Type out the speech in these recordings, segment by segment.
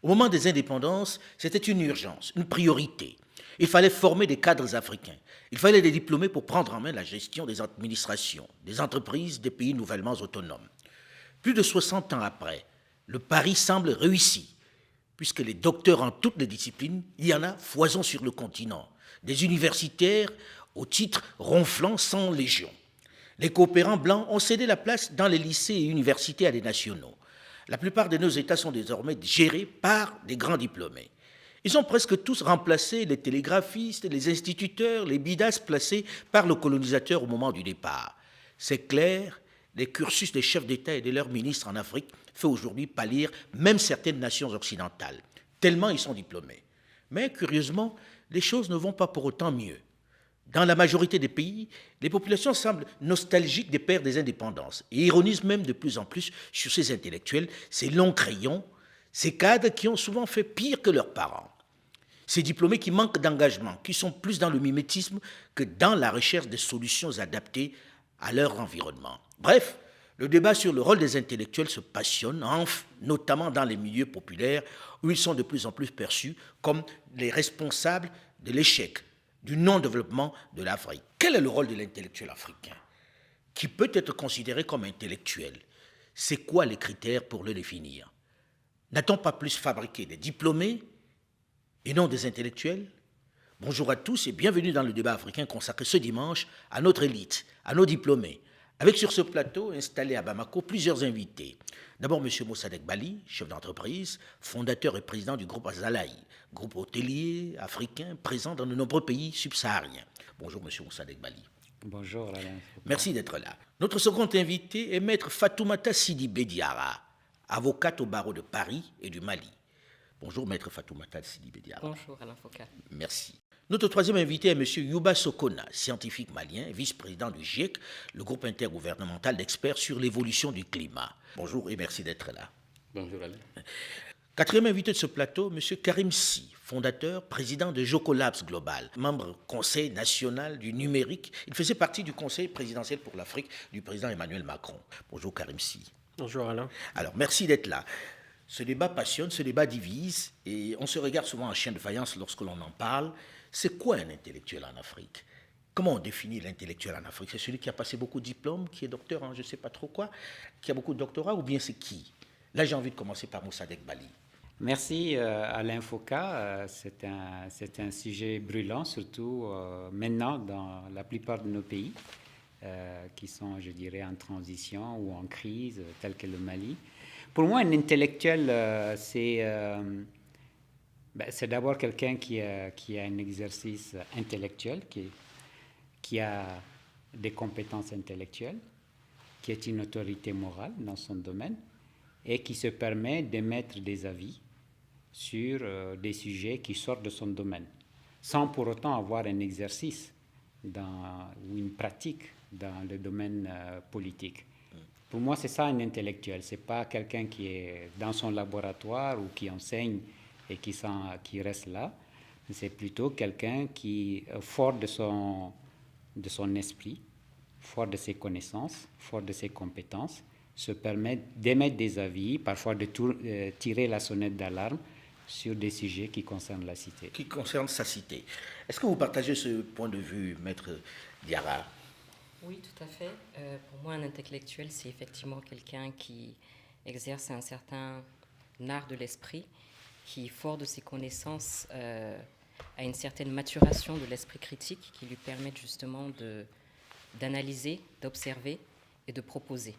Au moment des indépendances, c'était une urgence, une priorité. Il fallait former des cadres africains. Il fallait des diplômés pour prendre en main la gestion des administrations, des entreprises des pays nouvellement autonomes. Plus de 60 ans après, le pari semble réussi, puisque les docteurs en toutes les disciplines, il y en a foison sur le continent. Des universitaires au titre ronflant sans légion. Les coopérants blancs ont cédé la place dans les lycées et universités à des nationaux. La plupart de nos États sont désormais gérés par des grands diplômés. Ils ont presque tous remplacé les télégraphistes, les instituteurs, les bidas placés par le colonisateur au moment du départ. C'est clair, les cursus des chefs d'État et de leurs ministres en Afrique fait aujourd'hui pâlir même certaines nations occidentales, tellement ils sont diplômés. Mais curieusement, les choses ne vont pas pour autant mieux. Dans la majorité des pays, les populations semblent nostalgiques des pères des indépendances et ironisent même de plus en plus sur ces intellectuels, ces longs crayons, ces cadres qui ont souvent fait pire que leurs parents. Ces diplômés qui manquent d'engagement, qui sont plus dans le mimétisme que dans la recherche des solutions adaptées à leur environnement. Bref, le débat sur le rôle des intellectuels se passionne, notamment dans les milieux populaires où ils sont de plus en plus perçus comme les responsables de l'échec, du non-développement de l'Afrique. Quel est le rôle de l'intellectuel africain qui peut être considéré comme intellectuel? C'est quoi les critères pour le définir? N'a-t-on pas plus fabriqué des diplômés et non des intellectuels? Bonjour à tous et bienvenue dans le débat africain consacré ce dimanche à notre élite, à nos diplômés. Avec sur ce plateau, installé à Bamako, plusieurs invités. D'abord, M. Mossadegh Bali, chef d'entreprise, fondateur et président du groupe Azalaï, groupe hôtelier africain présent dans de nombreux pays subsahariens. Bonjour, M. Mossadegh Bali. Bonjour, Alain. Merci d'être là. Notre second invité est Maître Fatoumata Sidibé Diarra, avocate au barreau de Paris et du Mali. Bonjour, Maître Fatoumata Sidibé Diarra. Bonjour, Alain Foucault. Merci. Notre troisième invité est M. Youba Sokona, scientifique malien, vice-président du GIEC, le groupe intergouvernemental d'experts sur l'évolution du climat. Bonjour et merci d'être là. Bonjour, Alain. Quatrième invité de ce plateau, M. Karim Sy, fondateur, président de Jocolabs Global, membre conseil national du numérique. Il faisait partie du conseil présidentiel pour l'Afrique du président Emmanuel Macron. Bonjour Karim Sy. Bonjour Alain. Alors merci d'être là. Ce débat passionne, ce débat divise et on se regarde souvent en chien de faïence lorsque l'on en parle. C'est quoi un intellectuel en Afrique? Comment on définit l'intellectuel en Afrique? C'est celui qui a passé beaucoup de diplômes, qui est docteur en je ne sais pas trop quoi, qui a beaucoup de doctorats, ou bien c'est qui? Là, j'ai envie de commencer par Mossadegh Bali. Merci Alain Foucault. C'est un sujet brûlant, surtout maintenant dans la plupart de nos pays qui sont, je dirais, en transition ou en crise, tels que le Mali. Pour moi, un intellectuel, c'est d'abord quelqu'un qui a un exercice intellectuel, qui a des compétences intellectuelles, qui est une autorité morale dans son domaine et qui se permet d'émettre des avis sur des sujets qui sortent de son domaine, sans pour autant avoir un exercice ou une pratique dans le domaine politique. Pour moi, c'est ça un intellectuel. Ce n'est pas quelqu'un qui est dans son laboratoire ou qui enseigne et qui reste là. C'est plutôt quelqu'un qui, fort de son esprit, fort de ses connaissances, fort de ses compétences, se permet d'émettre des avis, parfois de tirer la sonnette d'alarme sur des sujets qui concernent la cité. Qui concerne sa cité. Est-ce que vous partagez ce point de vue, Maître Diarra? Oui, tout à fait. Pour moi, un intellectuel, c'est effectivement quelqu'un qui exerce un certain art de l'esprit, qui, fort de ses connaissances, a une certaine maturation de l'esprit critique qui lui permettent justement d'analyser, d'observer et de proposer.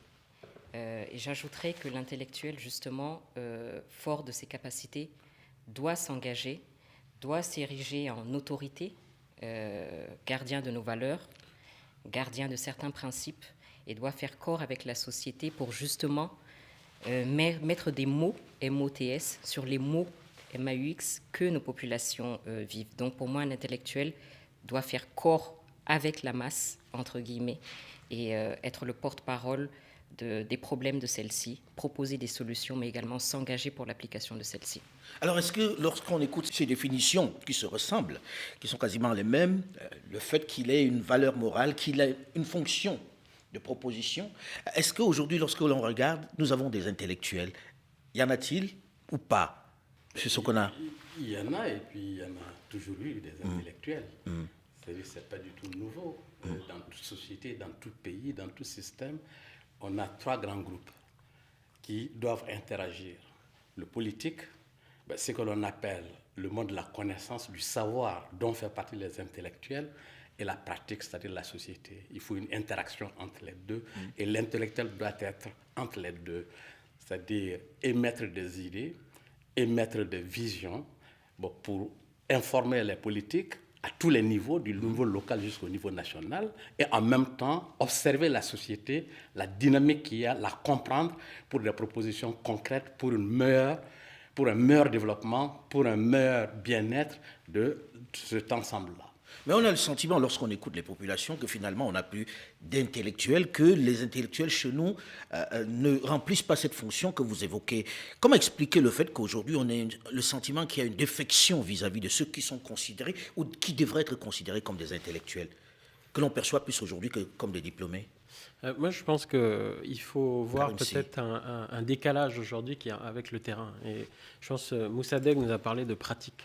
Et j'ajouterais que l'intellectuel, justement, fort de ses capacités, doit s'engager, doit s'ériger en autorité, gardien de nos valeurs, gardien de certains principes, et doit faire corps avec la société pour justement mettre des mots, MOTS, sur les mots, MAUX, que nos populations vivent. Donc pour moi, un intellectuel doit faire corps avec la masse, entre guillemets, et être le porte-parole des problèmes de celle-ci, proposer des solutions, mais également s'engager pour l'application de celle-ci. Alors, est-ce que lorsqu'on écoute ces définitions qui se ressemblent, qui sont quasiment les mêmes, le fait qu'il ait une valeur morale, qu'il ait une fonction de proposition, est-ce qu'aujourd'hui, lorsque l'on regarde, nous avons des intellectuels? Y en a-t-il ou pas? C'est ce qu'on a. Il y en a, et puis il y en a toujours eu des intellectuels. C'est-à-dire que ce n'est pas du tout nouveau. Dans toute société, dans tout pays, dans tout système, on a 3 grands groupes qui doivent interagir. Le politique, ce que l'on appelle le monde de la connaissance, du savoir dont fait partie les intellectuels, et la pratique, c'est-à-dire la société. Il faut une interaction entre les deux, et l'intellectuel doit être entre les deux, c'est-à-dire émettre des idées, émettre des visions, pour informer les politiques à tous les niveaux, du niveau local jusqu'au niveau national, et en même temps observer la société, la dynamique qu'il y a, la comprendre pour des propositions concrètes pour un meilleur développement, pour un meilleur bien-être de cet ensemble-là. Mais on a le sentiment, lorsqu'on écoute les populations, que finalement on n'a plus d'intellectuels, que les intellectuels chez nous ne remplissent pas cette fonction que vous évoquez. Comment expliquer le fait qu'aujourd'hui on ait le sentiment qu'il y a une défection vis-à-vis de ceux qui sont considérés ou qui devraient être considérés comme des intellectuels, que l'on perçoit plus aujourd'hui que comme des diplômés? Moi, je pense qu'il faut voir peut-être un décalage aujourd'hui avec le terrain. Et je pense que Moussadegh nous a parlé de pratique.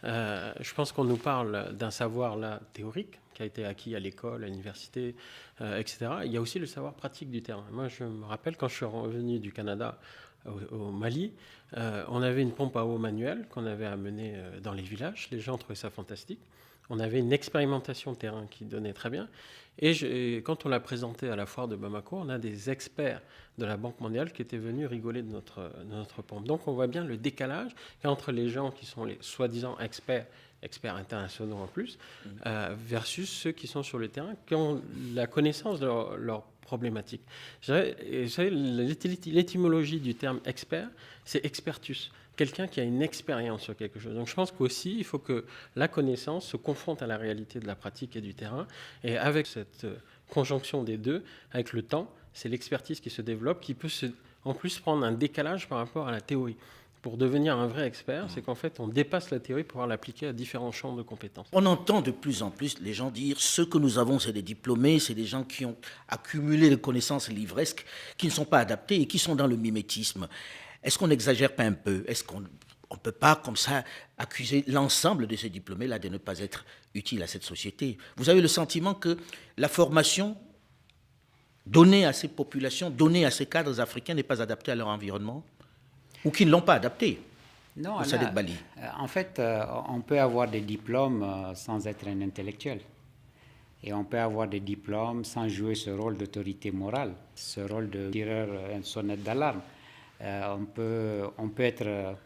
Je pense qu'on nous parle d'un savoir là, théorique qui a été acquis à l'école, à l'université, etc. Il y a aussi le savoir pratique du terrain. Moi, je me rappelle quand je suis revenu du Canada au Mali, on avait une pompe à eau manuelle qu'on avait amenée dans les villages. Les gens trouvaient ça fantastique. On avait une expérimentation terrain qui donnait très bien. Et quand on l'a présenté à la foire de Bamako, on a des experts de la Banque mondiale qui étaient venus rigoler de notre pompe. Donc on voit bien le décalage entre les gens qui sont les soi-disant experts internationaux en plus, versus ceux qui sont sur le terrain, qui ont la connaissance de leur problématique. Vous savez, l'étymologie du terme expert, c'est expertus. Quelqu'un qui a une expérience sur quelque chose. Donc je pense qu'aussi, il faut que la connaissance se confronte à la réalité de la pratique et du terrain. Et avec cette conjonction des deux, avec le temps, c'est l'expertise qui se développe, qui peut en plus prendre un décalage par rapport à la théorie. Pour devenir un vrai expert, c'est qu'en fait, on dépasse la théorie pour pouvoir l'appliquer à différents champs de compétences. On entend de plus en plus les gens dire ce que nous avons, c'est des diplômés, c'est des gens qui ont accumulé des connaissances livresques, qui ne sont pas adaptés et qui sont dans le mimétisme. Est-ce qu'on n'exagère pas un peu? Est-ce qu'on ne peut pas, comme ça, accuser l'ensemble de ces diplômés-là de ne pas être utiles à cette société? Vous avez le sentiment que la formation donnée à ces populations, donnée à ces cadres africains n'est pas adaptée à leur environnement? Ou qu'ils ne l'ont pas adaptée? Non, en fait, on peut avoir des diplômes sans être un intellectuel. Et on peut avoir des diplômes sans jouer ce rôle d'autorité morale, ce rôle de tireur, une sonnette d'alarme. On peut être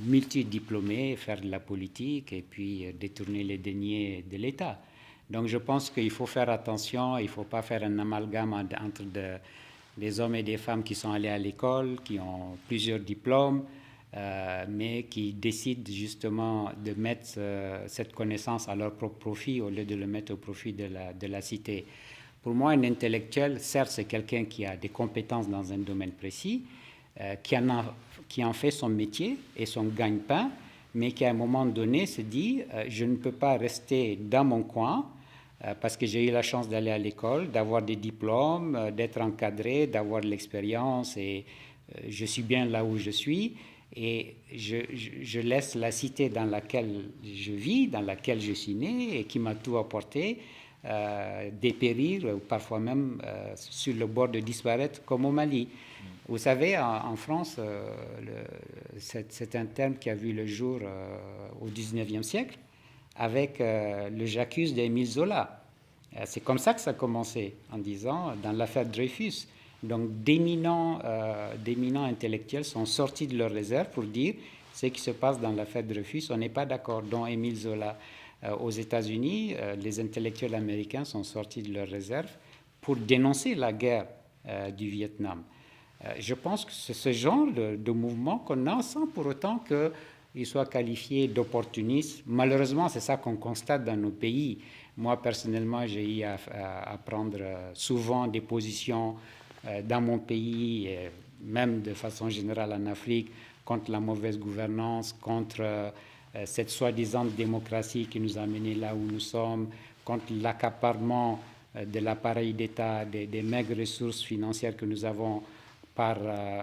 multidiplômé, faire de la politique et puis détourner les deniers de l'État. Donc je pense qu'il faut faire attention, il ne faut pas faire un amalgame entre des hommes et des femmes qui sont allés à l'école, qui ont plusieurs diplômes, mais qui décident justement de mettre cette connaissance à leur propre profit au lieu de le mettre au profit de la cité. Pour moi, un intellectuel, certes, c'est quelqu'un qui a des compétences dans un domaine précis, qui en fait son métier et son gagne-pain, mais qui à un moment donné se dit je ne peux pas rester dans mon coin parce que j'ai eu la chance d'aller à l'école, d'avoir des diplômes, d'être encadré, d'avoir de l'expérience et je suis bien là où je suis et je laisse la cité dans laquelle je vis, dans laquelle je suis né et qui m'a tout apporté dépérir ou parfois même sur le bord de disparaître comme au Mali. Vous savez, en France, c'est un terme qui a vu le jour au XIXe siècle avec le J'accuse d'Émile Zola. C'est comme ça que ça a commencé, en disant, dans l'affaire Dreyfus. Donc, d'éminents intellectuels sont sortis de leur réserve pour dire ce qui se passe dans l'affaire Dreyfus, on n'est pas d'accord, dont Émile Zola. Aux États-Unis, les intellectuels américains sont sortis de leur réserve pour dénoncer la guerre du Vietnam. Je pense que c'est ce genre de mouvement qu'on a sans pour autant qu'il soit qualifié d'opportuniste. Malheureusement, c'est ça qu'on constate dans nos pays. Moi, personnellement, j'ai eu à prendre souvent des positions dans mon pays, et même de façon générale en Afrique, contre la mauvaise gouvernance, contre cette soi-disant démocratie qui nous a menés là où nous sommes, contre l'accaparement de l'appareil d'État, des maigres ressources financières que nous avons par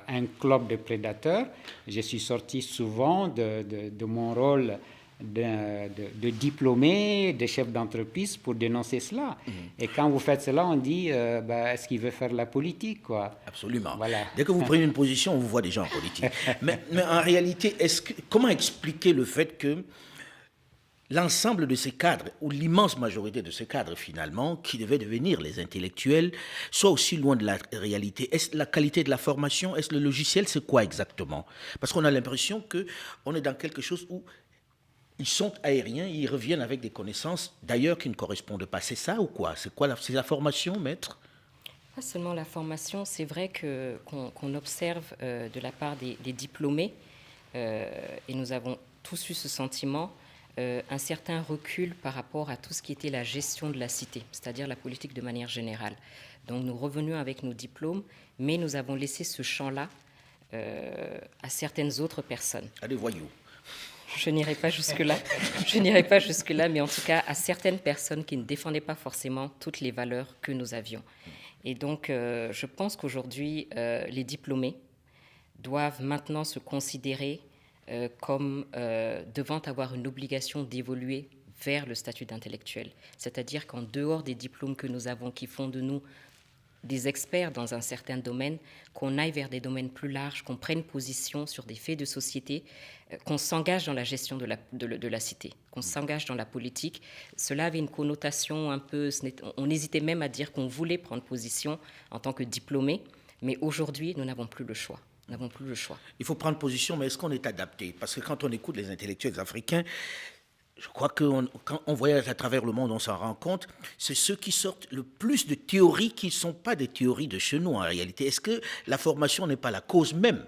un club de prédateurs. Je suis sorti souvent de mon rôle de diplômé, de chef d'entreprise pour dénoncer cela. Et quand vous faites cela, on dit est-ce qu'il veut faire la politique, quoi? Absolument. Voilà. Dès que vous prenez une position, on vous voit déjà en politique. mais en réalité, comment expliquer le fait que l'ensemble de ces cadres, ou l'immense majorité de ces cadres finalement, qui devaient devenir les intellectuels, soit aussi loin de la réalité? Est-ce la qualité de la formation? Est-ce le logiciel? C'est quoi exactement? Parce qu'on a l'impression qu'on est dans quelque chose où ils sont aériens, ils reviennent avec des connaissances d'ailleurs qui ne correspondent pas. C'est ça ou quoi? C'est la formation, maître? Pas seulement la formation, c'est vrai qu'on observe de la part des diplômés, et nous avons tous eu ce sentiment, un certain recul par rapport à tout ce qui était la gestion de la cité, c'est-à-dire la politique de manière générale. Donc nous revenions avec nos diplômes, mais nous avons laissé ce champ-là à certaines autres personnes. À des voyous. Je n'irai pas jusque-là, mais en tout cas à certaines personnes qui ne défendaient pas forcément toutes les valeurs que nous avions. Et donc, je pense qu'aujourd'hui, les diplômés doivent maintenant se considérer comme devant avoir une obligation d'évoluer vers le statut d'intellectuel. C'est-à-dire qu'en dehors des diplômes que nous avons qui font de nous des experts dans un certain domaine, qu'on aille vers des domaines plus larges, qu'on prenne position sur des faits de société, qu'on s'engage dans la gestion de la cité, qu'on s'engage dans la politique. Cela avait une connotation un peu... On hésitait même à dire qu'on voulait prendre position en tant que diplômé, mais aujourd'hui, nous n'avons plus le choix. Nous n'avons plus le choix. Il faut prendre position, mais est-ce qu'on est adapté? Parce que quand on écoute les intellectuels africains, je crois que quand on voyage à travers le monde, on s'en rend compte, c'est ceux qui sortent le plus de théories qui ne sont pas des théories de chez nous en réalité. Est-ce que la formation n'est pas la cause même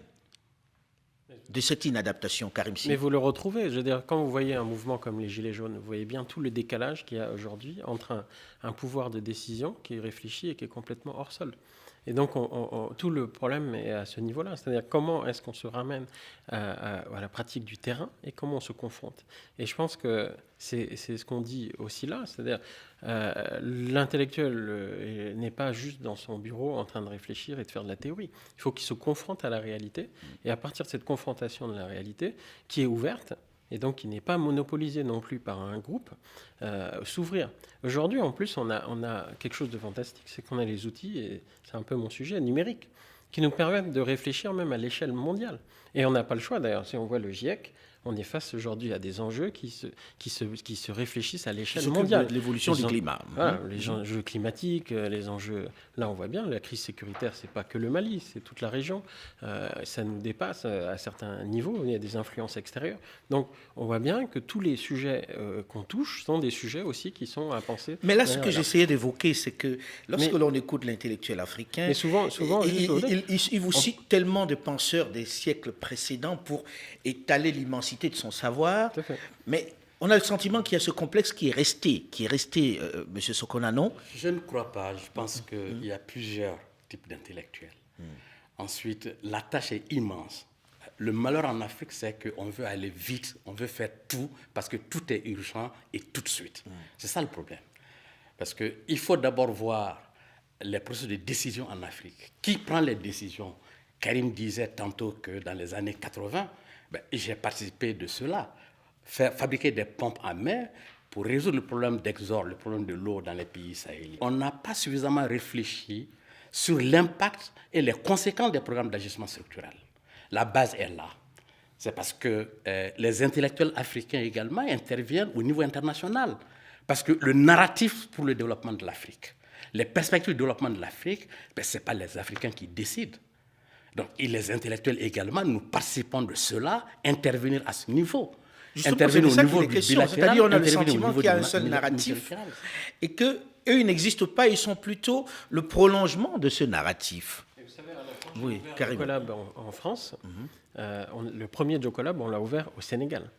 de cette inadaptation, Karim Sy? Mais vous le retrouvez, je veux dire, quand vous voyez un mouvement comme les Gilets jaunes, vous voyez bien tout le décalage qu'il y a aujourd'hui entre un pouvoir de décision qui réfléchit et qui est complètement hors sol. Et donc, tout le problème est à ce niveau-là. C'est-à-dire, comment est-ce qu'on se ramène à la pratique du terrain et comment on se confronte? Et je pense que c'est ce qu'on dit aussi là. C'est-à-dire, l'intellectuel n'est pas juste dans son bureau en train de réfléchir et de faire de la théorie. Il faut qu'il se confronte à la réalité. Et à partir de cette confrontation de la réalité, qui est ouverte, et donc qui n'est pas monopolisé non plus par un groupe, s'ouvrir. Aujourd'hui, en plus, on a quelque chose de fantastique, c'est qu'on a les outils, et c'est un peu mon sujet, numérique, qui nous permettent de réfléchir même à l'échelle mondiale. Et on n'a pas le choix, d'ailleurs. Si on voit le GIEC, on est face aujourd'hui à des enjeux qui se réfléchissent à l'échelle mondiale. L'évolution du climat. Voilà, les enjeux climatiques, les enjeux... Là, on voit bien, la crise sécuritaire, c'est pas que le Mali, c'est toute la région. Ça nous dépasse à certains niveaux, il y a des influences extérieures. Donc, on voit bien que tous les sujets qu'on touche sont des sujets aussi qui sont à penser... Mais là, ce que j'essayais d'évoquer, c'est que lorsque l'on écoute l'intellectuel africain, mais souvent il vous cite tellement de penseurs des siècles précédents pour étaler l'immensité de son savoir, mais on a le sentiment qu'il y a ce complexe qui est resté, M. Sokona, non? Je ne crois pas. Je pense qu'il y a plusieurs types d'intellectuels. Ensuite, la tâche est immense. Le malheur en Afrique, c'est qu'on veut aller vite, on veut faire tout, parce que tout est urgent et tout de suite. C'est ça le problème. Parce qu'il faut d'abord voir les processus de décision en Afrique. Qui prend les décisions? Karim disait tantôt que dans les années 80, j'ai participé de cela. Fabriquer des pompes à mer pour résoudre le problème d'exode, le problème de l'eau dans les pays sahéliens. On n'a pas suffisamment réfléchi sur l'impact et les conséquences des programmes d'ajustement structurel. La base est là. C'est parce que les intellectuels africains également interviennent au niveau international. Parce que le narratif pour le développement de l'Afrique, les perspectives de développement de l'Afrique, ce n'est pas les Africains qui décident. Donc, et les intellectuels également, nous participons de cela, intervenir à ce niveau. Intervenir au niveau du bilatéral. C'est-à-dire qu'on a le sentiment qu'il y a un seul narratif et qu'eux, ils n'existent pas, ils sont plutôt le prolongement de ce narratif. Et vous savez, oui, Jocolab en France, le premier Jocolab, on l'a ouvert au Sénégal.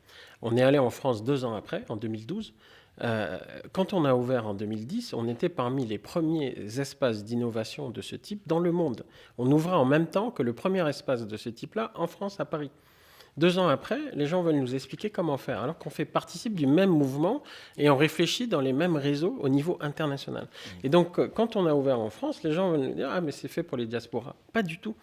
On est allé en France 2 ans après, en 2012. Quand on a ouvert en 2010, on était parmi les premiers espaces d'innovation de ce type dans le monde. On ouvrait en même temps que le premier espace de ce type-là en France, à Paris. 2 ans après, les gens veulent nous expliquer comment faire, alors qu'on participe du même mouvement et on réfléchit dans les mêmes réseaux au niveau international. Et donc, quand on a ouvert en France, les gens veulent nous dire « Ah, mais c'est fait pour les diasporas ». Pas du tout.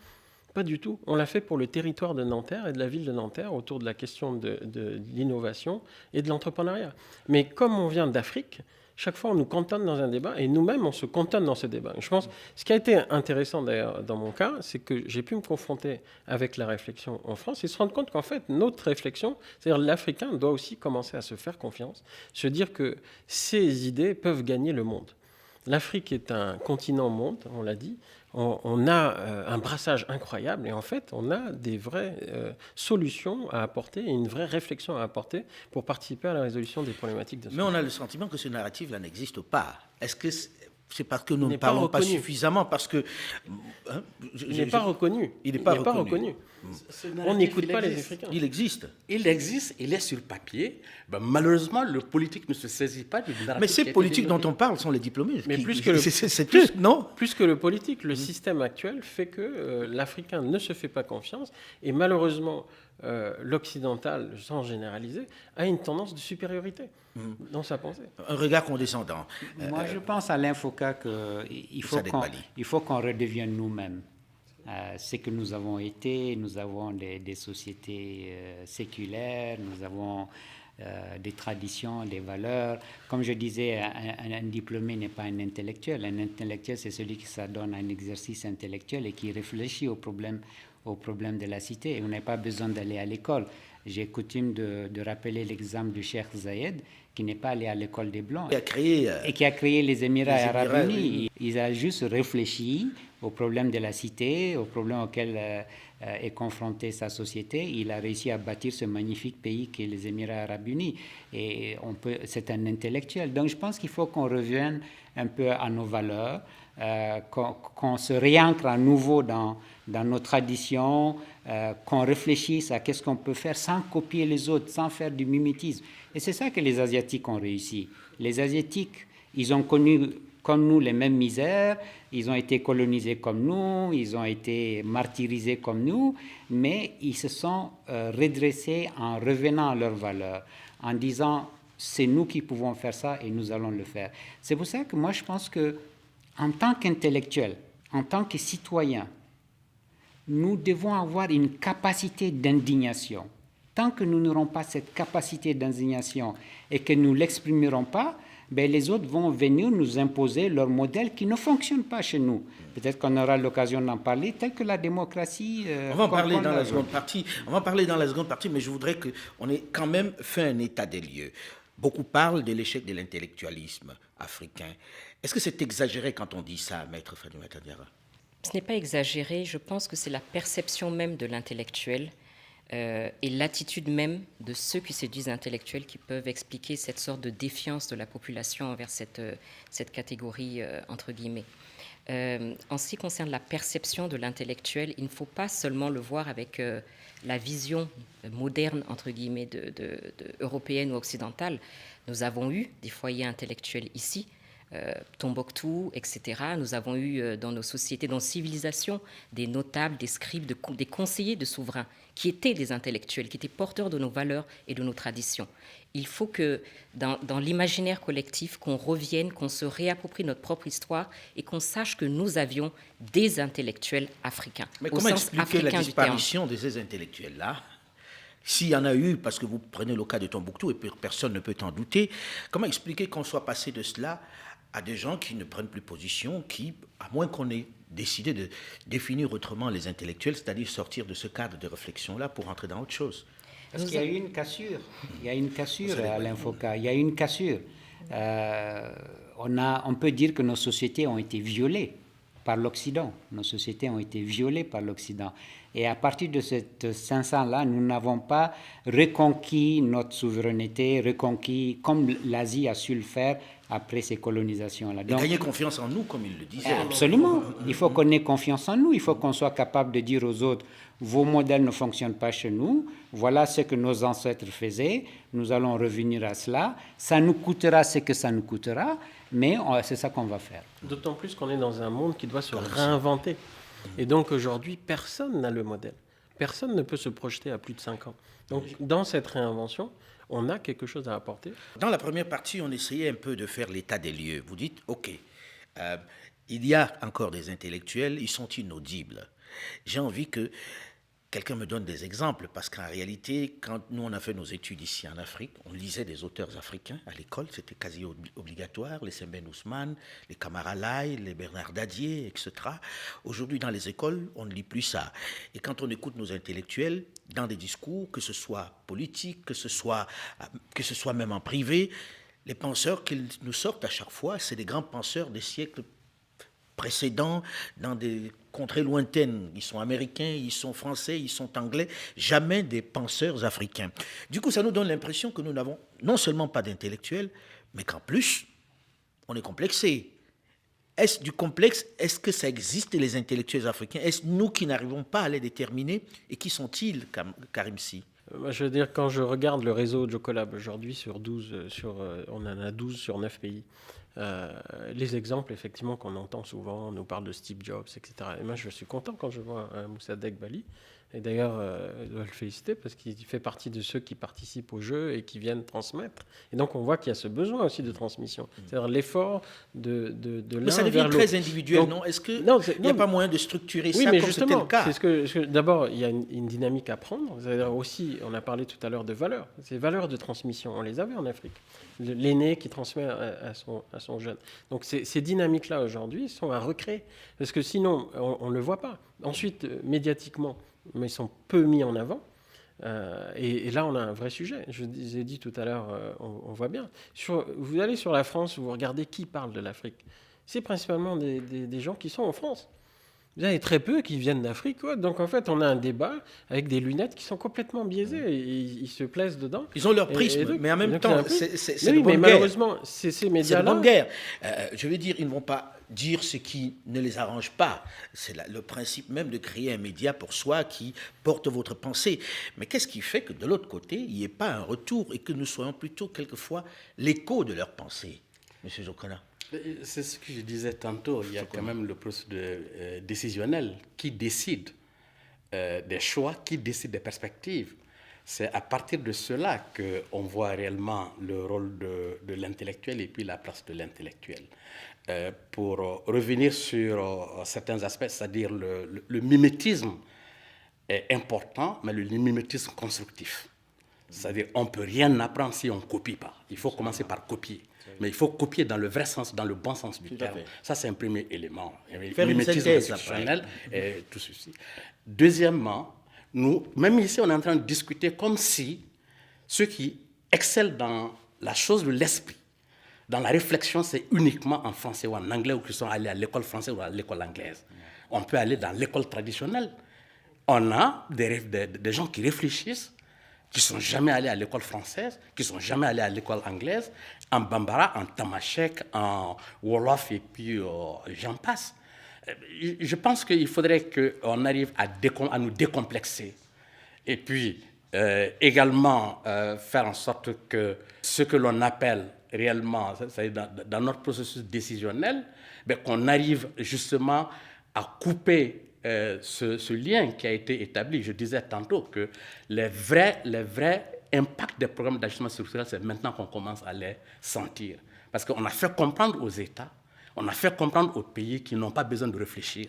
Pas du tout. On l'a fait pour le territoire de Nanterre et de la ville de Nanterre autour de la question de l'innovation et de l'entrepreneuriat. Mais comme on vient d'Afrique, chaque fois on nous cantonne dans un débat et nous-mêmes on se cantonne dans ce débat. Je pense ce qui a été intéressant d'ailleurs dans mon cas, c'est que j'ai pu me confronter avec la réflexion en France et se rendre compte qu'en fait notre réflexion, c'est-à-dire l'Africain doit aussi commencer à se faire confiance, se dire que ses idées peuvent gagner le monde. L'Afrique est un continent monde, on l'a dit. On a un brassage incroyable et en fait, on a des vraies solutions à apporter et une vraie réflexion à apporter pour participer à la résolution des problématiques de société. Mais on a le sentiment que ce narratif-là n'existe pas. Est-ce que c'est parce que nous ne parlons pas suffisamment, parce que... Il n'est pas reconnu. Il n'est pas reconnu. On n'écoute pas les Africains. Il existe. Il existe, il est sur papier. Ben, malheureusement, le politique ne se saisit pas du narratif. Mais ces politiques dont on parle sont les diplômés. Mais plus que le politique, le système actuel fait que l'Africain ne se fait pas confiance et malheureusement, l'occidental, sans généraliser, a une tendance de supériorité dans sa pensée. Un regard condescendant. Moi, je pense à l'Infoca qu'il faut qu'on redevienne nous-mêmes. Ce que nous avons été, nous avons des sociétés séculaires, nous avons des traditions, des valeurs. Comme je disais, un diplômé n'est pas un intellectuel. Un intellectuel, c'est celui qui s'adonne à un exercice intellectuel et qui réfléchit aux problèmes de la cité. Et on n'a pas besoin d'aller à l'école. J'ai coutume de rappeler l'exemple du Cheikh Zayed, qui n'est pas allé à l'école des Blancs et qui a créé les Émirats arabes unis. Oui. Il a juste réfléchi aux problèmes de la cité, aux problèmes auxquels est confrontée sa société. Il a réussi à bâtir ce magnifique pays qu'est les Émirats arabes unis. Et c'est un intellectuel. Donc je pense qu'il faut qu'on revienne un peu à nos valeurs, qu'on se réancre à nouveau dans nos traditions, qu'on réfléchisse à qu'est-ce qu'on peut faire sans copier les autres, sans faire du mimétisme. Et c'est ça que les Asiatiques ont réussi. Les Asiatiques, ils ont connu comme nous les mêmes misères, ils ont été colonisés comme nous, ils ont été martyrisés comme nous, mais ils se sont redressés en revenant à leurs valeurs, en disant c'est nous qui pouvons faire ça et nous allons le faire. C'est pour ça que moi je pense que en tant qu'intellectuel, en tant que citoyen, nous devons avoir une capacité d'indignation. Tant que nous n'aurons pas cette capacité d'indignation et que nous ne l'exprimerons pas, ben les autres vont venir nous imposer leur modèle qui ne fonctionne pas chez nous. Peut-être qu'on aura l'occasion d'en parler, tel que la démocratie... On va en parler dans la seconde partie. On va en parler dans la seconde partie, mais je voudrais qu'on ait quand même fait un état des lieux. Beaucoup parlent de l'échec de l'intellectualisme africain. Est-ce que c'est exagéré quand on dit ça, Maître Fatoumata Diarra? Ce n'est pas exagéré. Je pense que c'est la perception même de l'intellectuel et l'attitude même de ceux qui se disent intellectuels qui peuvent expliquer cette sorte de défiance de la population envers cette catégorie, entre guillemets. En ce qui concerne la perception de l'intellectuel, il ne faut pas seulement le voir avec la vision moderne, entre guillemets, européenne ou occidentale. Nous avons eu des foyers intellectuels ici, Tombouctou, etc. Nous avons eu dans nos sociétés, dans nos civilisations, des notables, des scribes, des conseillers de souverains qui étaient des intellectuels, qui étaient porteurs de nos valeurs et de nos traditions. Il faut que dans l'imaginaire collectif, qu'on revienne, qu'on se réapproprie notre propre histoire et qu'on sache que nous avions des intellectuels africains. Mais comment expliquer la disparition de ces intellectuels-là ? S'il y en a eu, parce que vous prenez le cas de Tombouctou et personne ne peut en douter, comment expliquer qu'on soit passé de cela à des gens qui ne prennent plus position, qui, à moins qu'on ait décidé de définir autrement les intellectuels, c'est-à-dire sortir de ce cadre de réflexion-là pour entrer dans autre chose? Parce qu'il y a eu une cassure. Il y a une cassure à l'Infoca. Il y a une cassure. On peut dire que nos sociétés ont été violées par l'Occident. Nos sociétés ont été violées par l'Occident. Et à partir de cette 500-là, nous n'avons pas reconquis notre souveraineté, reconquis comme l'Asie a su le faire après ces colonisations-là. Et gagner confiance en nous, comme il le disait. Absolument. Il faut qu'on ait confiance en nous. Il faut qu'on soit capable de dire aux autres, vos modèles ne fonctionnent pas chez nous. Voilà ce que nos ancêtres faisaient. Nous allons revenir à cela. Ça nous coûtera ce que ça nous coûtera, mais c'est ça qu'on va faire. D'autant plus qu'on est dans un monde qui doit se réinventer. Et donc aujourd'hui, personne n'a le modèle. Personne ne peut se projeter à plus de 5 ans. Donc dans cette réinvention, on a quelque chose à apporter. Dans la première partie, on essayait un peu de faire l'état des lieux. Vous dites, OK, il y a encore des intellectuels, ils sont inaudibles. j'ai envie que quelqu'un me donne des exemples, parce qu'en réalité, quand nous on a fait nos études ici en Afrique, on lisait des auteurs africains à l'école, c'était quasi obligatoire, les Sembène Ousmane, les Camara Laye, les Bernard Dadier, etc. Aujourd'hui, dans les écoles, on ne lit plus ça. Et quand on écoute nos intellectuels, dans des discours, que ce soit politique, que ce soit même en privé, les penseurs qu'ils nous sortent à chaque fois, c'est des grands penseurs des siècles précédents, dans des contrées lointaines. Ils sont américains, ils sont français, ils sont anglais, jamais des penseurs africains. Du coup, ça nous donne l'impression que nous n'avons non seulement pas d'intellectuels, mais qu'en plus, on est complexé. Est-ce du complexe? Est-ce que ça existe, les intellectuels africains? Est-ce nous qui n'arrivons pas à les déterminer? Et qui sont-ils, Karim Sy? Je veux dire, quand je regarde le réseau Jocolab aujourd'hui sur 12, on en a 12 sur 9 pays. Les exemples, effectivement, qu'on entend souvent, on nous parle de Steve Jobs, etc. Et moi, je suis content quand je vois Moussadegh Bali. Et d'ailleurs, je dois le féliciter parce qu'il fait partie de ceux qui participent au jeu et qui viennent transmettre. Et donc, on voit qu'il y a ce besoin aussi de transmission. C'est-à-dire l'effort de l'un. Mais ça devient très individuel, donc, non? Est-ce qu'il n'y a pas moyen de structurer ça comme c'était le cas? D'abord, il y a une dynamique à prendre. C'est-à-dire aussi, on a parlé tout à l'heure de valeurs. Ces valeurs de transmission, on les avait en Afrique. L'aîné qui transmet à son jeune. Donc, ces dynamiques-là, aujourd'hui, sont à recréer. Parce que sinon, on ne le voit pas. Ensuite, médiatiquement, mais ils sont peu mis en avant. Et là, on a un vrai sujet. Je vous ai dit tout à l'heure, on voit bien. Vous allez sur la France, vous regardez qui parle de l'Afrique. C'est principalement des gens qui sont en France. Vous avez très peu qui viennent d'Afrique. Quoi. Donc, en fait, on a un débat avec des lunettes qui sont complètement biaisées. Et ils se plaisent dedans. Ils ont leur prisme, mais en même temps, c'est de bonne mais guerre. Malheureusement, ces médias-là... C'est de bonne guerre. Je veux dire, ils ne vont pas dire ce qui ne les arrange pas. C'est le principe même de créer un média pour soi qui porte votre pensée. Mais qu'est-ce qui fait que de l'autre côté, il n'y ait pas un retour et que nous soyons plutôt quelquefois l'écho de leur pensée, M. Jokona? C'est ce que je disais tantôt. Il y a quand même le processus décisionnel qui décide des choix, qui décide des perspectives. C'est à partir de cela qu'on voit réellement le rôle de l'intellectuel et puis la place de l'intellectuel. Pour revenir sur certains aspects, c'est-à-dire le mimétisme est important, mais le mimétisme constructif. C'est-à-dire qu'on ne peut rien apprendre si on ne copie pas. Il faut commencer par copier. Mais il faut copier dans le vrai sens, dans le bon sens du terme. Ça, c'est un premier élément. Faire une synthèse institutionnel et tout ceci. Deuxièmement, nous, même ici, on est en train de discuter comme si ceux qui excellent dans la chose de l'esprit, dans la réflexion, c'est uniquement en français ou en anglais, ou qui sont allés à l'école française ou à l'école anglaise. On peut aller dans l'école traditionnelle. On a des gens qui réfléchissent, qui ne sont jamais allés à l'école française, qui ne sont jamais allés à l'école anglaise, en Bambara, en Tamashek, en Wolof, et puis j'en passe. Je pense qu'il faudrait qu'on arrive à nous décomplexer. Et puis, également, faire en sorte que ce que l'on appelle réellement, dans notre processus décisionnel, qu'on arrive justement à couper ce lien qui a été établi. Je disais tantôt que les vrais impacts des programmes d'ajustement structurel, c'est maintenant qu'on commence à les sentir. Parce qu'on a fait comprendre aux États, on a fait comprendre aux pays qui n'ont pas besoin de réfléchir,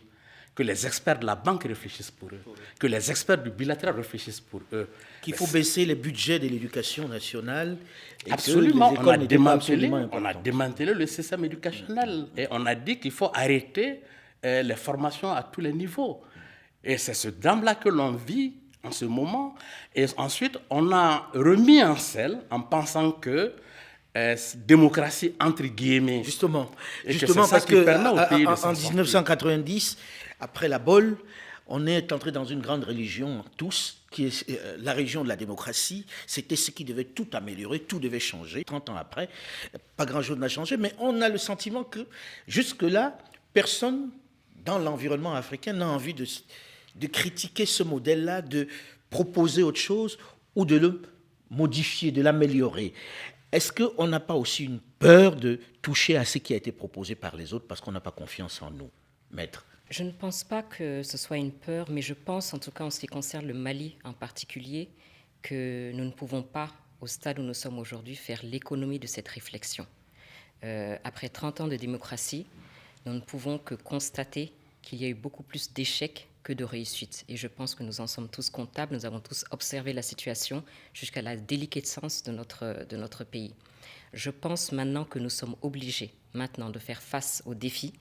que les experts de la banque réfléchissent pour eux, que les experts du bilatéral réfléchissent pour eux. Qu'il faut baisser les budgets de l'éducation nationale. Et absolument, on a démantelé le système éducationnel et on a dit qu'il faut arrêter les formations à tous les niveaux. Et c'est ce drame-là que l'on vit en ce moment. Et ensuite, on a remis en selle en pensant que démocratie entre guillemets. Justement parce que en 1990, après la Bolle, on est entré dans une grande religion, tous, qui est la religion de la démocratie. C'était ce qui devait tout améliorer, tout devait changer. 30 ans après, pas grand-chose n'a changé, mais on a le sentiment que jusque-là, personne dans l'environnement africain n'a envie de critiquer ce modèle-là, de proposer autre chose ou de le modifier, de l'améliorer. Est-ce qu'on n'a pas aussi une peur de toucher à ce qui a été proposé par les autres parce qu'on n'a pas confiance en nous, maître? Je ne pense pas que ce soit une peur, mais je pense, en tout cas en ce qui concerne le Mali en particulier, que nous ne pouvons pas, au stade où nous sommes aujourd'hui, faire l'économie de cette réflexion. Après 30 ans de démocratie, nous ne pouvons que constater qu'il y a eu beaucoup plus d'échecs que de réussite. Et je pense que nous en sommes tous comptables, nous avons tous observé la situation jusqu'à la déliquescence de notre pays. Je pense maintenant que nous sommes obligés maintenant de faire face aux défis,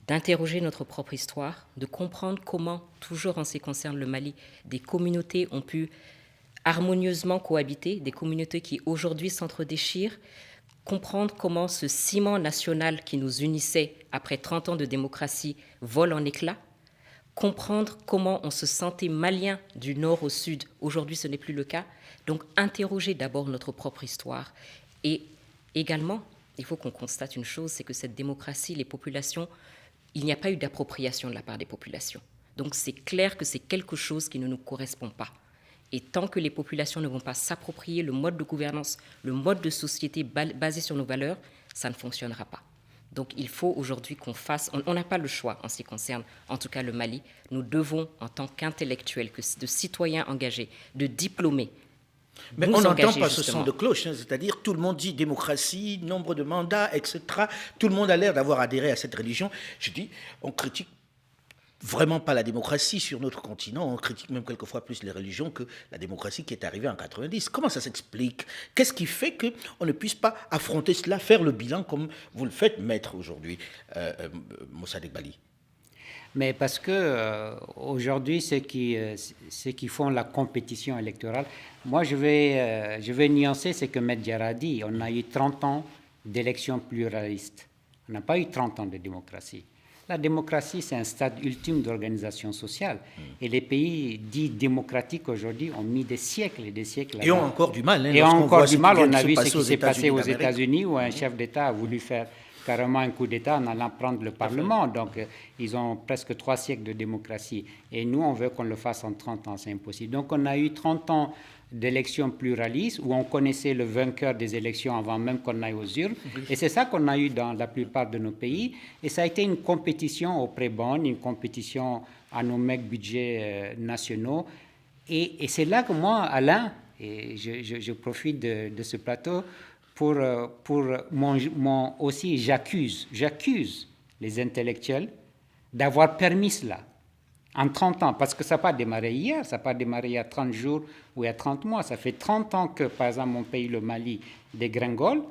d'interroger notre propre histoire, de comprendre comment, toujours en ce qui concerne le Mali, des communautés ont pu harmonieusement cohabiter, des communautés qui aujourd'hui s'entre-déchirent, comprendre comment ce ciment national qui nous unissait après 30 ans de démocratie vole en éclats, comprendre comment on se sentait malien du nord au sud. Aujourd'hui, ce n'est plus le cas. Donc, interroger d'abord notre propre histoire. Et également, il faut qu'on constate une chose, c'est que cette démocratie, les populations, il n'y a pas eu d'appropriation de la part des populations. Donc, c'est clair que c'est quelque chose qui ne nous correspond pas. Et tant que les populations ne vont pas s'approprier le mode de gouvernance, le mode de société basé sur nos valeurs, ça ne fonctionnera pas. Donc il faut aujourd'hui qu'on fasse, on n'a pas le choix en ce qui concerne en tout cas le Mali, nous devons en tant qu'intellectuels, de citoyens engagés, de diplômés, mais on n'entend pas ce son de cloche, hein, c'est-à-dire tout le monde dit démocratie, nombre de mandats, etc. Tout le monde a l'air d'avoir adhéré à cette religion. Je dis, on critique vraiment pas la démocratie sur notre continent, on critique même quelquefois plus les religions que la démocratie qui est arrivée en 90. Comment ça s'explique? Qu'est-ce qui fait qu'on ne puisse pas affronter cela, faire le bilan comme vous le faites, maître, aujourd'hui, Mossadegh Bally? Mais parce que aujourd'hui, ceux qui font la compétition électorale, moi je vais nuancer ce que Maître Diarra a dit. On a eu 30 ans d'élections pluralistes. On n'a pas eu 30 ans de démocratie. La démocratie, c'est un stade ultime d'organisation sociale. Et les pays dits démocratiques aujourd'hui ont mis des siècles et des siècles. Et ont encore du mal. Hein, et ont encore du mal. On a vu ce qui s'est passé aux États-Unis où un chef d'État a voulu faire carrément un coup d'État en allant prendre le Parlement. Donc, ils ont presque 3 siècles de démocratie. Et nous, on veut qu'on le fasse en 30 ans. C'est impossible. Donc, on a eu 30 ans d'élections pluralistes où on connaissait le vainqueur des élections avant même qu'on aille aux urnes. Et c'est ça qu'on a eu dans la plupart de nos pays. Et ça a été une compétition au pré-bonne, une compétition à nos mecs budgets nationaux. Et c'est là que moi, Alain, et je profite de ce plateau pour aussi j'accuse les intellectuels d'avoir permis cela. En 30 ans, parce que ça n'a pas démarré hier, ça n'a pas démarré il y a 30 jours ou il y a 30 mois. Ça fait 30 ans que, par exemple, mon pays, le Mali, dégringole.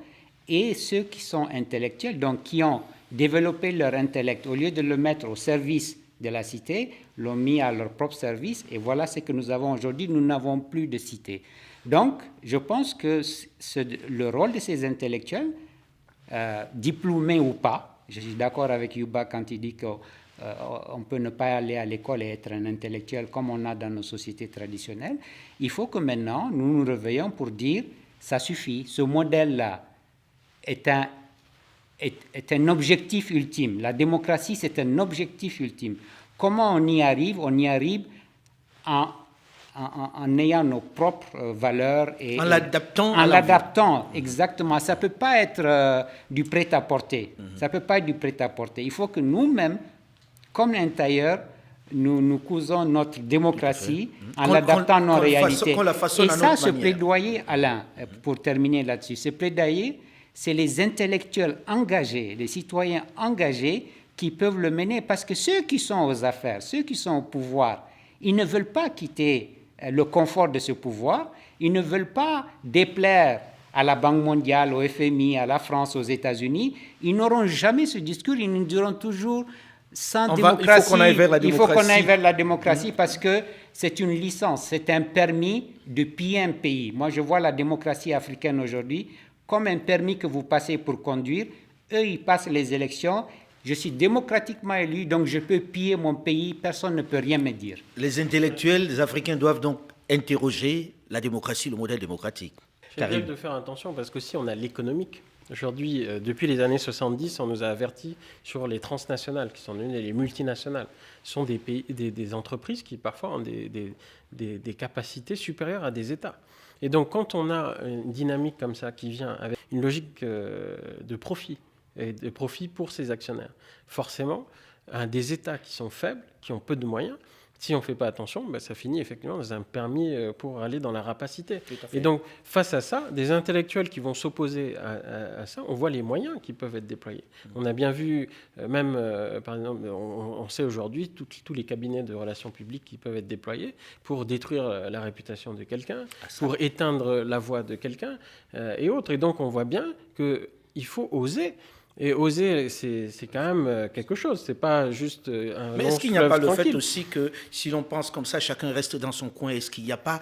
Et ceux qui sont intellectuels, donc qui ont développé leur intellect, au lieu de le mettre au service de la cité, l'ont mis à leur propre service. Et voilà ce que nous avons aujourd'hui. Nous n'avons plus de cité. Donc, je pense que le rôle de ces intellectuels, diplômés ou pas, je suis d'accord avec Yuba quand il dit que on peut ne pas aller à l'école et être un intellectuel comme on a dans nos sociétés traditionnelles. Il faut que maintenant, nous nous réveillons pour dire, ça suffit, ce modèle-là est un objectif ultime. La démocratie, c'est un objectif ultime. Comment on y arrive? On y arrive en ayant nos propres valeurs et en l'adaptant. En l'adaptant, exactement. Ça ne peut pas être du prêt-à-porter. Ça ne peut pas être du prêt-à-porter. Il faut que nous-mêmes, comme un tailleur, nous cousons notre démocratie en adaptant nos réalités. Et ça, ce plaidoyer, Alain, pour terminer là-dessus, ce plaidoyer, c'est les intellectuels engagés, les citoyens engagés qui peuvent le mener. Parce que ceux qui sont aux affaires, ceux qui sont au pouvoir, ils ne veulent pas quitter le confort de ce pouvoir, ils ne veulent pas déplaire à la Banque mondiale, au FMI, à la France, aux États-Unis. Ils n'auront jamais ce discours, ils nous diront toujours... Sans démocratie, il faut qu'on aille vers la démocratie parce que c'est une licence, c'est un permis de piller un pays. Moi, je vois la démocratie africaine aujourd'hui comme un permis que vous passez pour conduire. Eux, ils passent les élections. Je suis démocratiquement élu, donc je peux piller mon pays. Personne ne peut rien me dire. Les intellectuels, les Africains doivent donc interroger la démocratie, le modèle démocratique. C'est bien de faire attention parce qu'aussi on a l'économique. Aujourd'hui, depuis les années 70, on nous a avertis sur les transnationales, qui sont devenues les multinationales. Ce sont des entreprises qui parfois ont des capacités supérieures à des États. Et donc, quand on a une dynamique comme ça qui vient avec une logique de profit, et de profit pour ses actionnaires, forcément, des États qui sont faibles, qui ont peu de moyens, si on ne fait pas attention, ça finit effectivement dans un permis pour aller dans la rapacité. Tout à fait. Et donc, face à ça, des intellectuels qui vont s'opposer à ça, on voit les moyens qui peuvent être déployés. On a bien vu, même, par exemple, on sait aujourd'hui tous les cabinets de relations publiques qui peuvent être déployés pour détruire la réputation de quelqu'un, pour éteindre la voix de quelqu'un et autres. Et donc, on voit bien qu'il faut oser. Et oser, c'est quand même quelque chose. C'est pas juste un Mais est-ce qu'il n'y a pas le fait aussi que si l'on pense comme ça, chacun reste dans son coin? Est-ce qu'il n'y a pas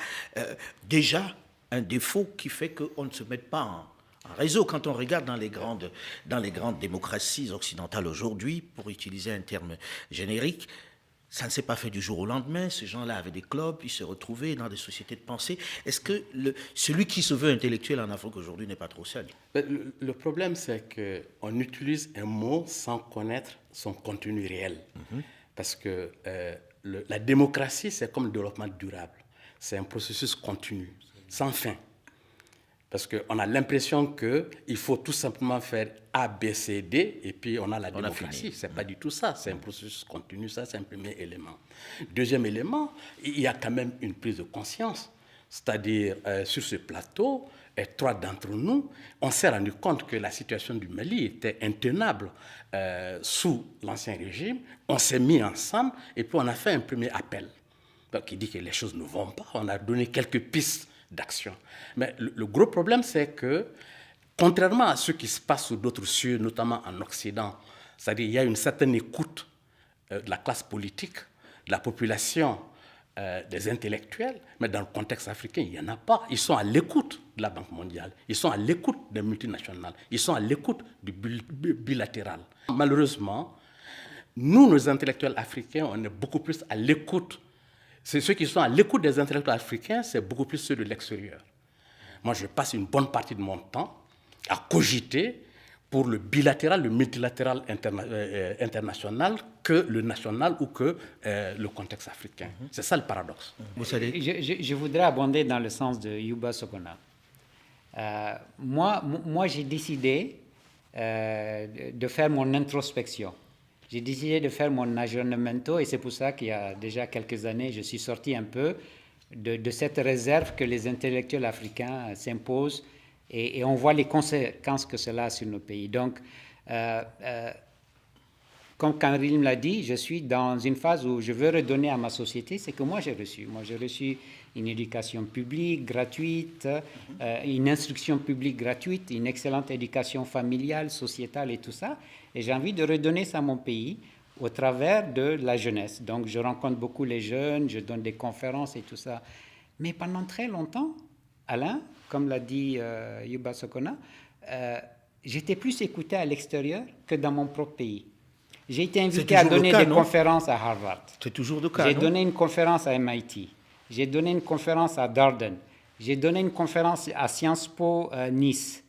déjà un défaut qui fait qu'on ne se mette pas en réseau? Quand on regarde dans les grandes démocraties occidentales aujourd'hui, pour utiliser un terme générique, ça ne s'est pas fait du jour au lendemain. Ces gens-là avaient des clubs, ils se retrouvaient dans des sociétés de pensée. Est-ce que celui qui se veut intellectuel en Afrique aujourd'hui n'est pas trop seul? Le problème, c'est qu'on utilise un mot sans connaître son contenu réel. Parce que la démocratie, c'est comme le développement durable. C'est un processus continu, sans fin. Parce qu'on a l'impression qu'il faut tout simplement faire A, B, C, D, et puis on a la démocratie. Ce n'est pas du tout ça. C'est un processus continu, ça c'est un premier élément. Deuxième élément, il y a quand même une prise de conscience. C'est-à-dire, sur ce plateau, trois d'entre nous, on s'est rendu compte que la situation du Mali était intenable sous l'Ancien Régime. On s'est mis ensemble et puis on a fait un premier appel. Donc, qui dit que les choses ne vont pas. On a donné quelques pistes d'action. Mais le gros problème, c'est que, contrairement à ce qui se passe sur d'autres cieux, notamment en Occident, c'est-à-dire qu'il y a une certaine écoute de la classe politique, de la population, des intellectuels, mais dans le contexte africain, il n'y en a pas. Ils sont à l'écoute de la Banque mondiale, ils sont à l'écoute des multinationales, ils sont à l'écoute du bilatéral. Malheureusement, nous, nos intellectuels africains, on est beaucoup plus à l'écoute. C'est ceux qui sont à l'écoute des intellectuels africains, c'est beaucoup plus ceux de l'extérieur. Moi, je passe une bonne partie de mon temps à cogiter pour le bilatéral, le multilatéral international que le national ou que le contexte africain. C'est ça le paradoxe. Je voudrais abonder dans le sens de Yuba Sokona. Moi, j'ai décidé de faire mon introspection. J'ai décidé de faire mon aggiornamento et c'est pour ça qu'il y a déjà quelques années, je suis sorti un peu de cette réserve que les intellectuels africains s'imposent et on voit les conséquences que cela a sur nos pays. Donc, comme Karim l'a dit, je suis dans une phase où je veux redonner à ma société ce que moi j'ai reçu. Moi, j'ai reçu une éducation publique gratuite, une instruction publique gratuite, une excellente éducation familiale, sociétale et tout ça. Et j'ai envie de redonner ça à mon pays au travers de la jeunesse. Donc, je rencontre beaucoup les jeunes, je donne des conférences et tout ça. Mais pendant très longtemps, Alain, comme l'a dit Yuba Sokona, j'étais plus écouté à l'extérieur que dans mon propre pays. J'ai été invité à donner des conférences à Harvard. C'est toujours le cas, J'ai donné une conférence à MIT. J'ai donné une conférence à Darden. J'ai donné une conférence à Sciences Po Nice.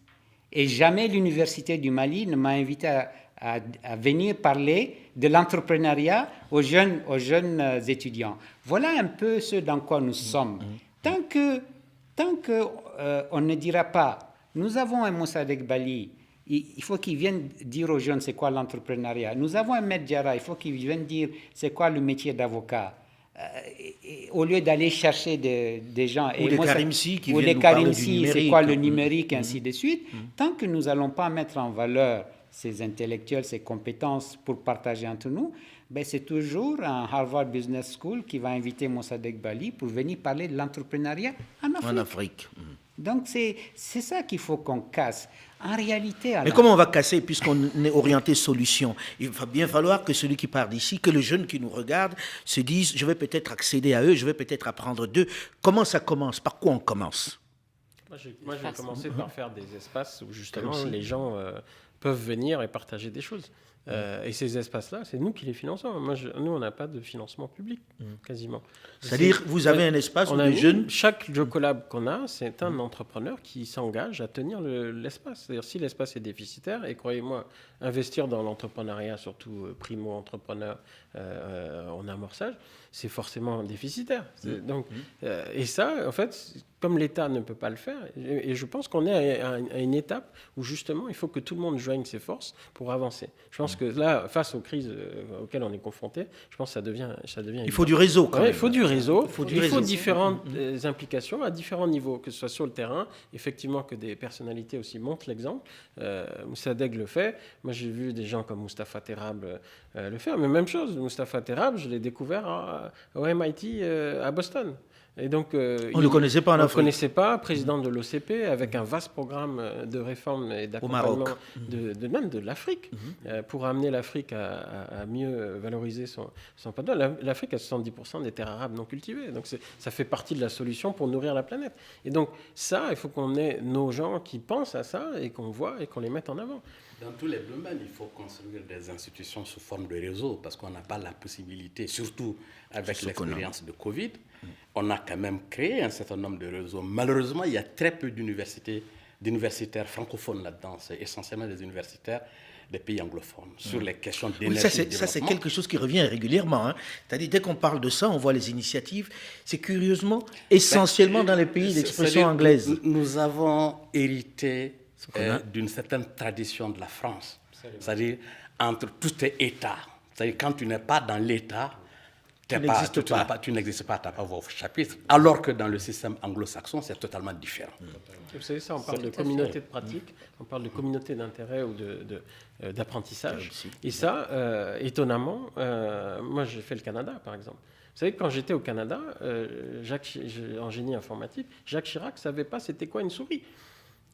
Et jamais l'Université du Mali ne m'a invité à venir parler de l'entrepreneuriat aux jeunes étudiants. Voilà un peu ce dans quoi nous sommes. Tant que on ne dira pas, nous avons un Mossadegh Bali, il faut qu'il vienne dire aux jeunes c'est quoi l'entrepreneuriat. Nous avons un Maître Diarra, il faut qu'il vienne dire c'est quoi le métier d'avocat. Au lieu d'aller chercher des gens... Ou des Karimsi qui viennent nous parler du numérique. C'est quoi le numérique, ainsi de suite. Tant que nous n'allons pas mettre en valeur ces intellectuels, ces compétences pour partager entre nous, ben c'est toujours un Harvard Business School qui va inviter Mossadegh Bali pour venir parler de l'entrepreneuriat en Afrique. Donc c'est ça qu'il faut qu'on casse. En réalité... Mais comment on va casser puisqu'on est orienté solution? Il va bien falloir que celui qui part d'ici, que le jeune qui nous regarde se dise je vais peut-être accéder à eux, je vais peut-être apprendre d'eux. Comment ça commence? Par quoi on commence? Moi, je vais commencer par faire des espaces où justement les gens peuvent venir et partager des choses. Et ces espaces-là, c'est nous qui les finançons. Nous, on n'a pas de financement public, quasiment. C'est-à-dire, vous avez un espace où les jeunes... Chaque Jocolab qu'on a, c'est un entrepreneur qui s'engage à tenir l'espace. C'est-à-dire, si l'espace est déficitaire, et croyez-moi, investir dans l'entrepreneuriat, surtout primo-entrepreneur en amorçage, c'est forcément déficitaire. Donc, et ça, en fait, comme l'État ne peut pas le faire, et je pense qu'on est à une étape où justement, il faut que tout le monde joue joignent ses forces pour avancer. Je pense que là, face aux crises auxquelles on est confronté, je pense que ça devient il faut du réseau, quand même. Il faut du réseau. Il faut différentes implications à différents niveaux, que ce soit sur le terrain, effectivement que des personnalités aussi montrent l'exemple. Moussadegh le fait. Moi, j'ai vu des gens comme Mustapha Terrable le faire. Mais même chose, Mustapha Terrable, je l'ai découvert au MIT à Boston. Et donc, on ne le connaissait pas en Afrique. On ne le connaissait pas, président de l'OCP, avec un vaste programme de réforme et d'accompagnement même de l'Afrique, pour amener l'Afrique à mieux valoriser son patrimoine. L'Afrique a 70% des terres arables non cultivées. Donc ça fait partie de la solution pour nourrir la planète. Et donc ça, il faut qu'on ait nos gens qui pensent à ça et qu'on voit et qu'on les mette en avant. Dans tous les domaines, il faut construire des institutions sous forme de réseau parce qu'on n'a pas la possibilité, surtout avec l'expérience de Covid, on a quand même créé un certain nombre de réseaux. Malheureusement, il y a très peu d'universitaires francophones là-dedans. C'est essentiellement des universitaires des pays anglophones sur les questions d'énergie. Oui, ça, c'est quelque chose qui revient régulièrement. Hein. C'est-à-dire, dès qu'on parle de ça, on voit les initiatives. C'est curieusement essentiellement dans les pays d'expression anglaise. Nous avons hérité d'une certaine tradition de la France. C'est-à-dire, entre tout État. C'est-à-dire, quand tu n'es pas dans l'État, tu n'existes pas, tu n'as pas vos chapitres. Alors que dans le système anglo-saxon, c'est totalement différent. Vous savez, ça, on parle de communauté de pratique, on parle de communauté d'intérêt ou d'apprentissage. Et ça, étonnamment, moi, j'ai fait le Canada, par exemple. Vous savez, quand j'étais au Canada, en génie informatique, Jacques Chirac ne savait pas c'était quoi une souris.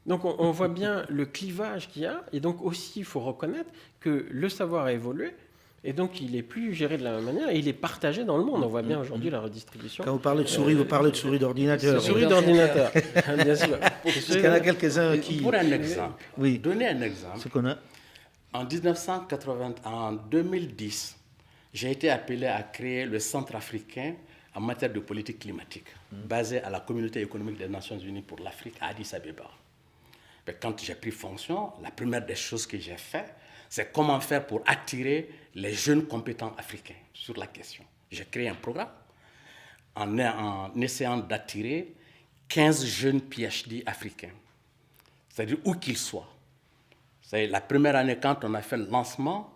Donc on voit bien le clivage qu'il y a, et donc aussi il faut reconnaître que le savoir a évolué, et donc il n'est plus géré de la même manière, et il est partagé dans le monde. On voit bien aujourd'hui la redistribution. Quand vous parlez de souris, vous parlez de souris d'ordinateur. Souris d'ordinateur, bien sûr. Parce qu'il y en a quelques-uns qui... Pour un exemple, donner un exemple. Ce qu'on a. En 2010, j'ai été appelé à créer le Centre africain en matière de politique climatique, basé à la Communauté économique des Nations Unies pour l'Afrique à Addis Abeba. Quand j'ai pris fonction, la première des choses que j'ai fait, c'est comment faire pour attirer les jeunes compétents africains sur la question. J'ai créé un programme en essayant d'attirer 15 jeunes PhD africains, c'est-à-dire où qu'ils soient. C'est la première année, quand on a fait le lancement,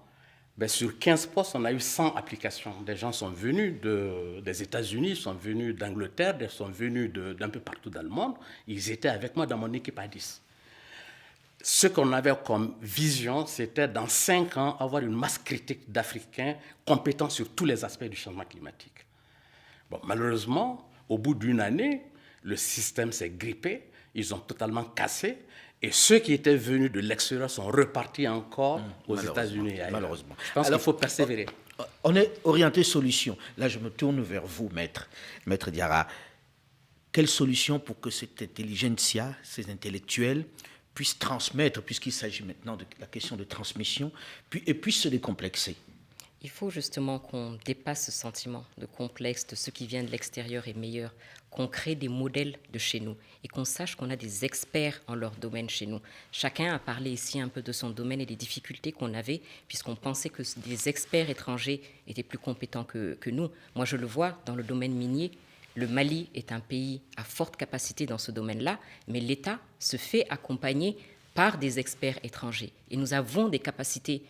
sur 15 postes, on a eu 100 applications. Des gens sont venus des États-Unis, sont venus d'Angleterre, sont venus d'un peu partout dans le monde. Ils étaient avec moi dans mon équipe à 10. Ce qu'on avait comme vision, c'était dans 5 ans, avoir une masse critique d'Africains compétents sur tous les aspects du changement climatique. Malheureusement, au bout d'une année, le système s'est grippé, ils ont totalement cassé, et ceux qui étaient venus de l'extérieur sont repartis encore aux États-Unis et ailleurs. Malheureusement. Je pense qu'il faut persévérer. On est orienté solution. Là, je me tourne vers vous, maître Diarra. Quelle solution pour que cette intelligentsia, ces intellectuels, puissent transmettre, puisqu'il s'agit maintenant de la question de transmission, et puissent se décomplexer? Il faut justement qu'on dépasse ce sentiment de complexe, de ce qui vient de l'extérieur est meilleur, qu'on crée des modèles de chez nous et qu'on sache qu'on a des experts en leur domaine chez nous. Chacun a parlé ici un peu de son domaine et des difficultés qu'on avait, puisqu'on pensait que des experts étrangers étaient plus compétents que nous. Moi, je le vois dans le domaine minier. Le Mali est un pays à forte capacité dans ce domaine-là, mais l'État se fait accompagner par des experts étrangers. Et nous avons des capacités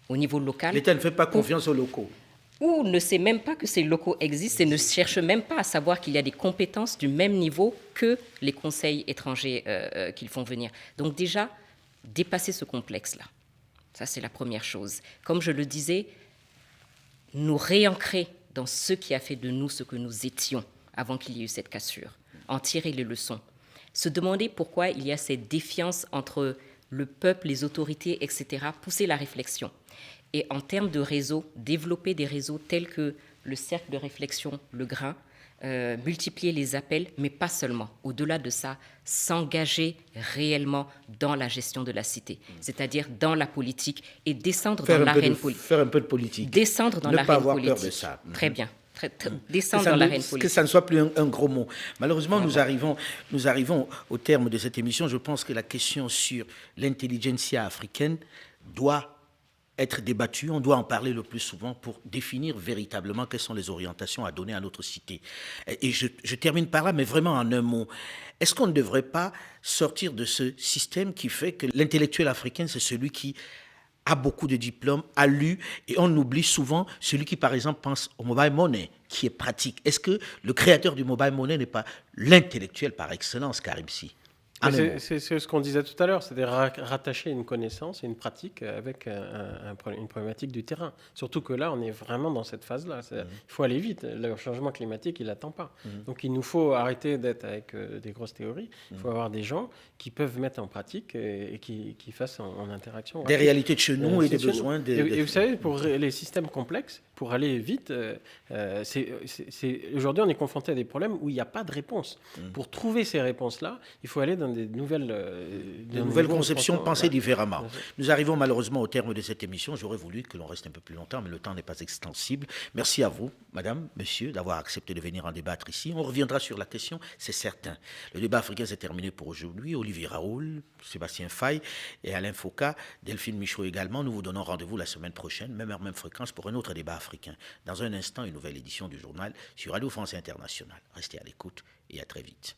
au niveau local. L'État ne fait pas confiance aux locaux. Ou ne sait même pas que ces locaux existent et ne cherche même pas à savoir qu'il y a des compétences du même niveau que les conseils étrangers qu'ils font venir. Donc déjà, dépasser ce complexe-là. Ça, c'est la première chose. Comme je le disais, nous réancrer dans ce qui a fait de nous ce que nous étions avant qu'il y ait eu cette cassure, en tirer les leçons, se demander pourquoi il y a cette défiance entre le peuple, les autorités, etc., pousser la réflexion. Et en termes de réseaux, développer des réseaux tels que le cercle de réflexion, le grain, multiplier les appels, mais pas seulement. Au-delà de ça, s'engager réellement dans la gestion de la cité, c'est-à-dire dans la politique et descendre dans l'arène politique. Faire un peu de politique. Descendre dans l'arène politique. Ne pas avoir peur de ça. Très bien. Descendre dans l'arène politique. Que ça ne soit plus un gros mot. Malheureusement, nous arrivons au terme de cette émission. Je pense que la question sur l'intelligentsia africaine doit être débattu, on doit en parler le plus souvent pour définir véritablement quelles sont les orientations à donner à notre cité. Et je termine par là, mais vraiment en un mot. Est-ce qu'on ne devrait pas sortir de ce système qui fait que l'intellectuel africain, c'est celui qui a beaucoup de diplômes, a lu, et on oublie souvent celui qui, par exemple, pense au mobile money, qui est pratique. Est-ce que le créateur du mobile money n'est pas l'intellectuel par excellence, Karim Sy? C'est ce qu'on disait tout à l'heure, c'est de rattacher une connaissance et une pratique avec une problématique du terrain. Surtout que là, on est vraiment dans cette phase-là. Il faut aller vite. Le changement climatique, il n'attend pas. Donc il nous faut arrêter d'être avec des grosses théories. Il faut avoir des gens qui peuvent mettre en pratique et qui fassent en interaction. Des réalités de chez nous et des besoins. Et vous savez, pour les systèmes complexes, pour aller vite, aujourd'hui, on est confronté à des problèmes où il n'y a pas de réponse. Pour trouver ces réponses-là, il faut aller dans des nouvelles conceptions pensées différemment. Nous arrivons malheureusement au terme de cette émission. J'aurais voulu que l'on reste un peu plus longtemps, mais le temps n'est pas extensible. Merci à vous, madame, monsieur, d'avoir accepté de venir en débattre ici. On reviendra sur la question, c'est certain. Le débat africain s'est terminé pour aujourd'hui. Olivier Raoul, Sébastien Faye et Alain Foucault, Delphine Michaud également. Nous vous donnons rendez-vous la semaine prochaine, même heure, même fréquence, pour un autre débat africain. Dans un instant, une nouvelle édition du journal sur Radio France Internationale. Restez à l'écoute et à très vite.